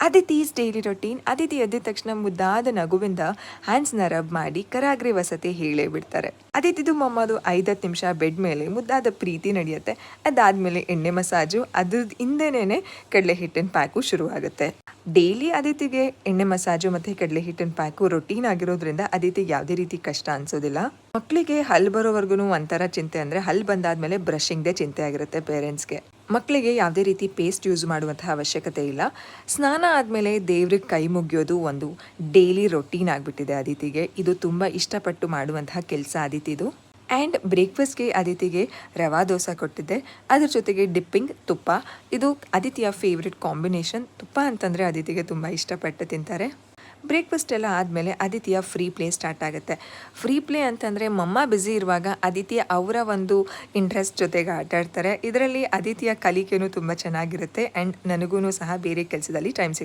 ಅದಿತಿ's daily routine. Aditi ಎದ್ದ ತಕ್ಷಣ ಮುದ್ದಾದ ನಗುವಿಂದ ಹ್ಯಾಂಡ್ಸ್ನ ರಬ್ ಮಾಡಿ ಕರಾಗ್ರೆ ವಸತಿ ಹೇಳೇ ಬಿಡ್ತಾರೆ. ಅದಿತಿದು ಮಮ್ಮದು 5-10 ನಿಮಿಷ ಬೆಡ್ ಮೇಲೆ ಮುದ್ದಾದ ಪ್ರೀತಿ ನಡೆಯುತ್ತೆ. ಅದಾದ್ಮೇಲೆ ಎಣ್ಣೆ ಮಸಾಜು, ಅದ್ರ ಹಿಂದೆನೇ ಕಡಲೆ ಹಿಟ್ಟಿನ ಪ್ಯಾಕು ಶುರುವಾಗುತ್ತೆ. ಡೈಲಿ ಅದಿತಿಗೆ ಎಣ್ಣೆ ಮಸಾಜು ಮತ್ತೆ ಕಡಲೆ ಹಿಟ್ಟಿನ ಪ್ಯಾಕು ರೊಟೀನ್ ಆಗಿರೋದ್ರಿಂದ ಅದಿತಿಗೆ ಯಾವುದೇ ರೀತಿ ಕಷ್ಟ ಅನ್ಸೋದಿಲ್ಲ. ಮಕ್ಕಳಿಗೆ ಹಲ್ ಬರೋವರೆಗೂ ಒಂಥರ ಚಿಂತೆ ಅಂದರೆ ಹಲ್ ಬಂದಾದ್ಮೇಲೆ ಬ್ರಷಿಂಗ್ದೇ ಚಿಂತೆ ಆಗಿರುತ್ತೆ ಪೇರೆಂಟ್ಸ್ಗೆ. ಮಕ್ಕಳಿಗೆ ಯಾವುದೇ ರೀತಿ ಪೇಸ್ಟ್ ಯೂಸ್ ಮಾಡುವಂತಹ ಅವಶ್ಯಕತೆ ಇಲ್ಲ. ಸ್ನಾನ ಆದಮೇಲೆ ದೇವ್ರಿಗೆ ಕೈ ಮುಗಿಯೋದು ಒಂದು ಡೈಲಿ ರೊಟೀನ್ ಆಗಿಬಿಟ್ಟಿದೆ ಅದಿತಿಗೆ. ಇದು ತುಂಬ ಇಷ್ಟಪಟ್ಟು ಮಾಡುವಂತಹ ಕೆಲಸ ಅದಿತಿದು. ಆ್ಯಂಡ್ ಬ್ರೇಕ್ಫಾಸ್ಟ್ಗೆ ಅದಿತಿಗೆ ರವಾ ದೋಸೆ ಕೊಟ್ಟಿದ್ದೆ, ಅದ್ರ ಜೊತೆಗೆ ಡಿಪ್ಪಿಂಗ್ ತುಪ್ಪ. ಇದು ಅದಿತಿಯ ಫೇವ್ರೆಟ್ ಕಾಂಬಿನೇಷನ್. ತುಪ್ಪ ಅಂತಂದರೆ ಅದಿತಿಗೆ ತುಂಬ ಇಷ್ಟಪಟ್ಟು ತಿಂತಾರೆ. ಬ್ರೇಕ್ಫಾಸ್ಟ್ ಎಲ್ಲ ಆದಮೇಲೆ ಅದಿತಿಯ ಫ್ರೀ ಪ್ಲೇ ಸ್ಟಾರ್ಟ್ ಆಗುತ್ತೆ. ಫ್ರೀ ಪ್ಲೇ ಅಂತಂದರೆ ಮಮ್ಮ ಬ್ಯುಸಿ ಇರುವಾಗ ಅದಿತಿ ಅವರ ಒಂದು ಇಂಟ್ರೆಸ್ಟ್ ಜೊತೆಗೆ ಆಟಾಡ್ತಾರೆ. ಇದರಲ್ಲಿ ಅದಿತಿಯ ಕಲಿಕೆಯೂ ತುಂಬ ಚೆನ್ನಾಗಿರುತ್ತೆ ಆ್ಯಂಡ್ ನನಗೂ ಸಹ ಬೇರೆ ಕೆಲಸದಲ್ಲಿ ಟೈಮ್ ಸಿಗುತ್ತೆ.